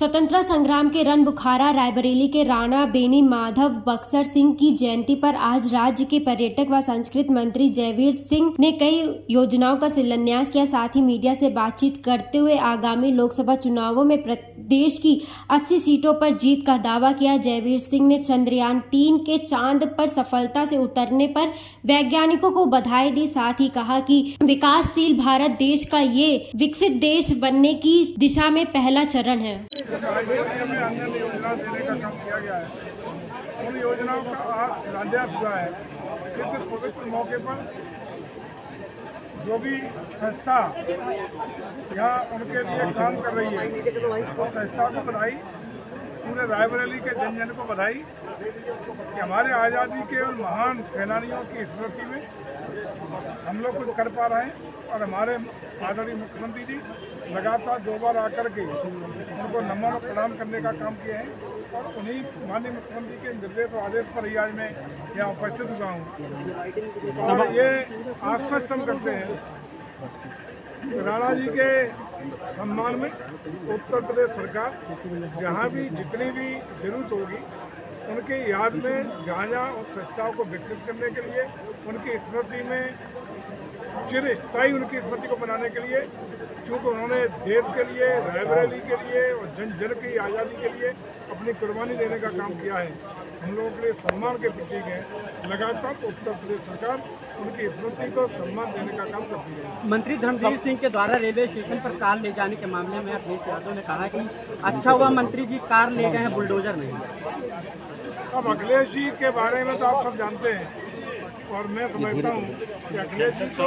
स्वतंत्रता संग्राम के रणबुखारा रायबरेली के राणा बेनी माधव बक्सर सिंह की जयंती पर आज राज्य के पर्यटक व संस्कृति मंत्री जयवीर सिंह ने कई योजनाओं का शिलान्यास किया। साथ ही मीडिया से बातचीत करते हुए आगामी लोकसभा चुनावों में प्रदेश की 80 सीटों पर जीत का दावा किया। जयवीर सिंह ने चंद्रयान 3 के चांद पर सफलता से उतरने पर वैज्ञानिकों को बधाई दी। साथ ही कहा कि विकासशील भारत देश का ये विकसित देश बनने की दिशा में पहला चरण है। में अन्य योजना देने का काम किया गया है। उन योजनाओं का आज शिलान्यास हुआ है। इस पवित्र मौके पर जो भी संस्था यहाँ उनके लिए काम कर रही है तो संस्था को बधाई, पूरे रायबरेली के जन जन को बधाई कि हमारे आज़ादी के उन महान सेनानियों की स्मृति में हम लोग कुछ कर पा रहे हैं। और हमारे आदरणीय मुख्यमंत्री जी लगातार 2 बार आकर के उनको नमन और प्रणाम करने का काम किए हैं और उन्हीं माननीय मुख्यमंत्री के निर्देश और आदेश पर ही आज मैं यहाँ उपस्थित हुआ हूँ। और ये आश्वस्त हम करते हैं राणा जी के सम्मान में उत्तर प्रदेश सरकार जहाँ भी जितनी भी जरूरत होगी उनकी याद में जहाँ उन संस्थाओं को विकसित करने के लिए, उनकी स्मृति में चिरस्थायी उनकी स्मृति को बनाने के लिए, क्योंकि उन्होंने देश के लिए, रायबरेली के लिए और जन जन की आज़ादी के लिए अपनी कुर्बानी देने का काम किया है। हम लोगों के लिए सम्मान के प्रतीक है। लगातार उत्तर प्रदेश सरकार उनकी स्मृति को सम्मान देने का काम करती है। मंत्री धर्मवीर सिंह के द्वारा रेलवे स्टेशन पर कार ले जाने के मामले में अखिलेश यादव ने कहा कि अच्छा हुआ मंत्री जी कार ले गए हैं, बुलडोजर नहीं। अब अखिलेश जी के बारे में तो आप सब जानते हैं और मैं समझता हूँ कि अखिलेश जी तो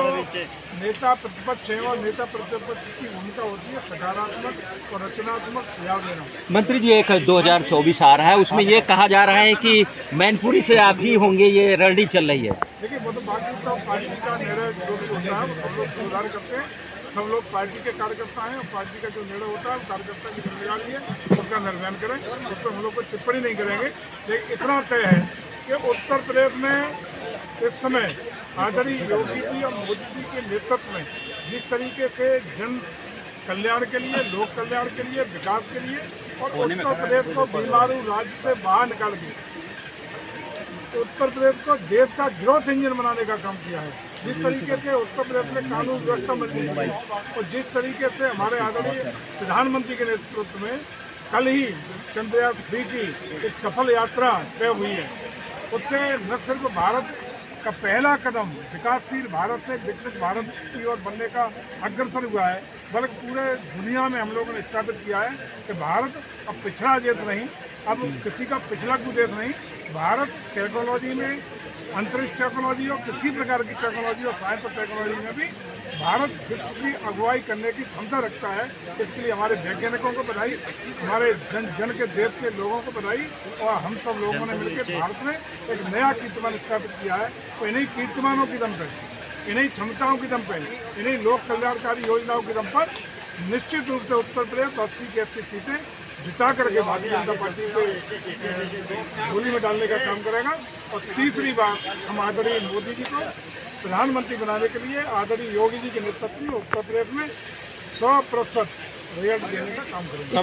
नेता प्रतिपक्ष है और नेता प्रतिपक्ष की भूमिका होती है सकारात्मक और रचनात्मक सुझाव देना। मंत्री जी, एक 2024 आ रहा है, उसमें ये कहा जा रहा है कि मैनपुरी से आप ही होंगे, ये रणनीति चल रही है। देखिए वो तो बाकी तो पार्टी का निर्णय जो भी होता है सब लोग सुधार करते हैं। सब लोग पार्टी के कार्यकर्ता हैं और पार्टी का जो निर्णय होता है कार्यकर्ता की जिम्मेदारी है उसका निर्णय करें। उस पर हम लोग कोई टिप्पणी नहीं करेंगे। लेकिन इतना तय है कि उत्तर प्रदेश में इस समय आदरणीय योगी जी और मोदी जी के नेतृत्व में जिस तरीके से जन कल्याण के लिए, लोक कल्याण के लिए, विकास के लिए और उत्तर प्रदेश को बीमारू राज्य से बाहर निकाल के उत्तर प्रदेश को देश का ग्रोथ इंजन बनाने का काम किया है। जिस तरीके से उत्तर प्रदेश में कानून व्यवस्था मजबूत है और जिस तरीके से हमारे आदरणीय प्रधानमंत्री के नेतृत्व में कल ही चंद्रयान 3 की एक सफल यात्रा तय हुई है, उससे न सिर्फ भारत का पहला कदम विकासशील भारत से विकसित भारत की ओर बनने का अग्रसर हुआ है, बल्कि पूरे दुनिया में हम लोगों ने स्थापित किया है कि भारत अब पिछड़ा देश नहीं, अब किसी का पिछड़ा कोई देश नहीं। भारत टेक्नोलॉजी में, अंतरिक्ष टेक्नोलॉजी और किसी प्रकार की टेक्नोलॉजी और साइंस और टेक्नोलॉजी में भी भारत विश्व की अगुवाई करने की क्षमता रखता है। इसके लिए हमारे वैज्ञानिकों को बधाई, हमारे जन जन के देश के लोगों को बधाई और हम सब लोगों ने मिलकर भारत में एक नया कीर्तिमान स्थापित किया है। तो इन्हीं कीर्तिमानों की दम पर, इन्हीं क्षमताओं की दम पर, इन्हीं लोक कल्याणकारी योजनाओं की दम पर निश्चित रूप से उत्तर प्रदेश 80 की 80 सीटें जिता करके भारतीय जनता पार्टी को गोली में डालने का काम करेगा। और तीसरी बार हम आदरणीय मोदी जी को प्रधानमंत्री बनाने के लिए आदरणीय योगी जी के नेतृत्व में उत्तर प्रदेश में 100% रिजल्ट देने का काम करेंगे।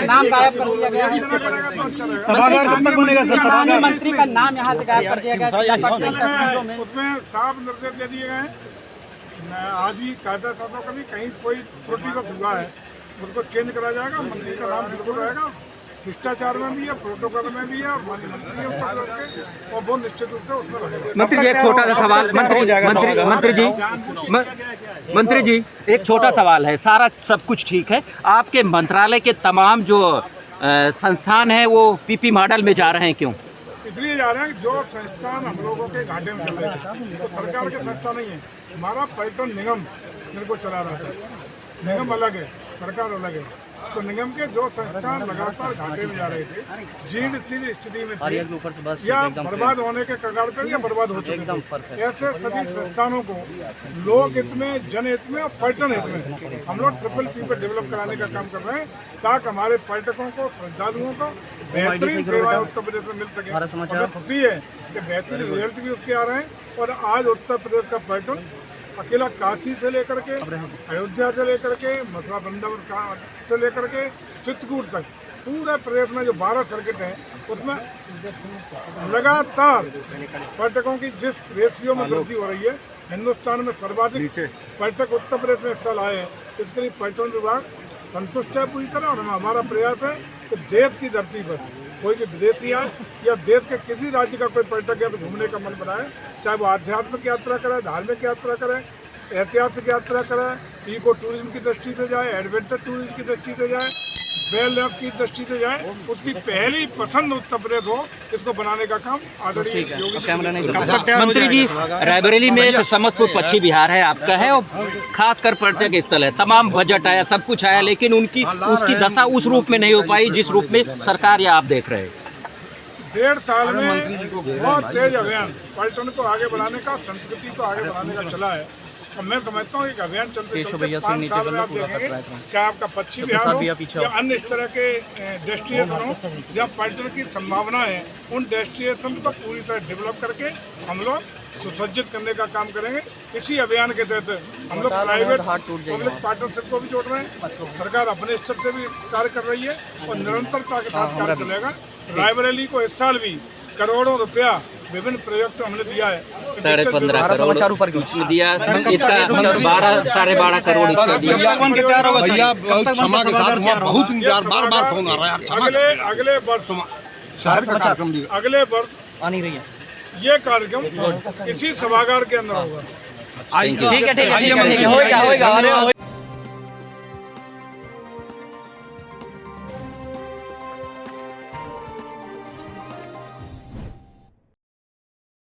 नाम गायब कर दिया गया है, मंत्री का नाम यहाँ से गायब कर दिया गया। उसमें साफ निर्देश दे दिए गए हैं। आज ही कायदा साधों का भी कहीं कोई त्रुटि हुआ है उसको चेंज करा जाएगा। मंत्री का नाम बिल्कुल रहेगा, शिष्टाचार में भी है, प्रोटोकॉल में भी है और माननीय मंत्री और वो निश्चित रूप से उसमें रहेगा। मंत्री जी, एक छोटा सा सवाल, मंत्री जी एक छोटा सवाल है। सारा सब कुछ ठीक है, आपके मंत्रालय के तमाम जो संस्थान हैं वो पीपी मॉडल में जा रहे हैं, क्यों? इसलिए जा रहे हैं जो संस्थान हम लोगों के घाटे में चल रहे हैं तो सरकार के संस्था नहीं है। हमारा पर्यटन निगम मेरे को चला रहा था, निगम अलग है, सरकार अलग है। तो निगम के जो संस्थान लगातार घाटे में जा रहे थे, जीर्ण सी स्थिति में थे या बर्बाद होने के कगार पर या बर्बाद हो चुके थे, ऐसे सभी संस्थानों को लोक हित में, जनहित में और पर्यटन हित में हम लोग CCC पे डेवलप कराने का काम कर रहे हैं ताकि हमारे पर्यटकों को, श्रद्धालुओं को बेहतरीन सेवाएं उत्तर प्रदेश में मिल सके। खुशी है कि बेहतरीन रिजल्ट भी उसके आ रहे हैं और आज उत्तर प्रदेश का पर्यटन अकेला काशी से लेकर के, अयोध्या से लेकर के, मथुरा वृंदावन से लेकर के चित्रकूट तक पूरे प्रदेश में जो 12 सर्किट हैं उसमें लगातार पर्यटकों की जिस रेशियो में वृद्धि हो रही है, हिंदुस्तान में सर्वाधिक पर्यटक उत्तर प्रदेश में इस साल आए हैं। इसके लिए पर्यटन विभाग संतुष्ट है पूरी तरह, और हमारा प्रयास है कि देश की धरती पर कोई भी विदेशी आए या देश के किसी राज्य का कोई पर्यटक है तो घूमने का मन बनाए, चाहे वो आध्यात्मिक यात्रा करे, धार्मिक यात्रा करे, ऐतिहासिक यात्रा करे, इको टूरिज्म की दृष्टि से जाए, एडवेंचर टूरिज्म की दृष्टि से जाए, वेलनेस की दृष्टि से जाए, उसकी पहली पसंद उत्तर प्रदेश हो, इसको बनाने का काम आदरणीय योगी जी। मंत्री जी, रायबरेली में एक समस्तपुर पश्चिमी बिहार है, आपका है, और खासकर पर्यटक स्थल है, तमाम बजट आया, सब कुछ आया, लेकिन उसकी दशा उस रूप में नहीं हो पाई जिस रूप में सरकार या आप देख रहे हैं। 1.5 साल में बहुत तेज अभियान पर्यटन को आगे बढ़ाने का, संस्कृति को आगे बढ़ाने का चला है, और मैं समझता हूँ कि अभियान चलते 5 साल में आप देखेंगे, चाहे आपका पश्चिम बिहार हो या अन्य इस तरह के डेस्टिनेशन हो जहाँ पर्यटन की संभावना है, उन डेस्टिनेशन को पूरी तरह डेवलप करके हम लोग सुसज्जित करने का काम करेंगे। इसी अभियान के तहत हम लोग प्राइवेट पब्लिक पार्टनरशिप को भी जोड़ रहे हैं, सरकार अपने स्तर से भी कार्य कर रही है और निरंतरता के साथ कार्य चलेगा। रायबरेली को इस साल भी करोड़ों रुपया विभिन्न प्रोजेक्ट हमने दिया है, 15.5 करोड़ इसमें दिया, इसका 12.5 करोड़ इसका दिया। भैया क्षमा के साथ बहुत इंतजार, बार बार फोन आ रहा है यार। अगले वर्ष शहर का कार्यक्रम भी अगले वर्ष आ नहीं रही है ये कार्यक्रम इसी सभागार के अंदर होगा। ठीक है होगा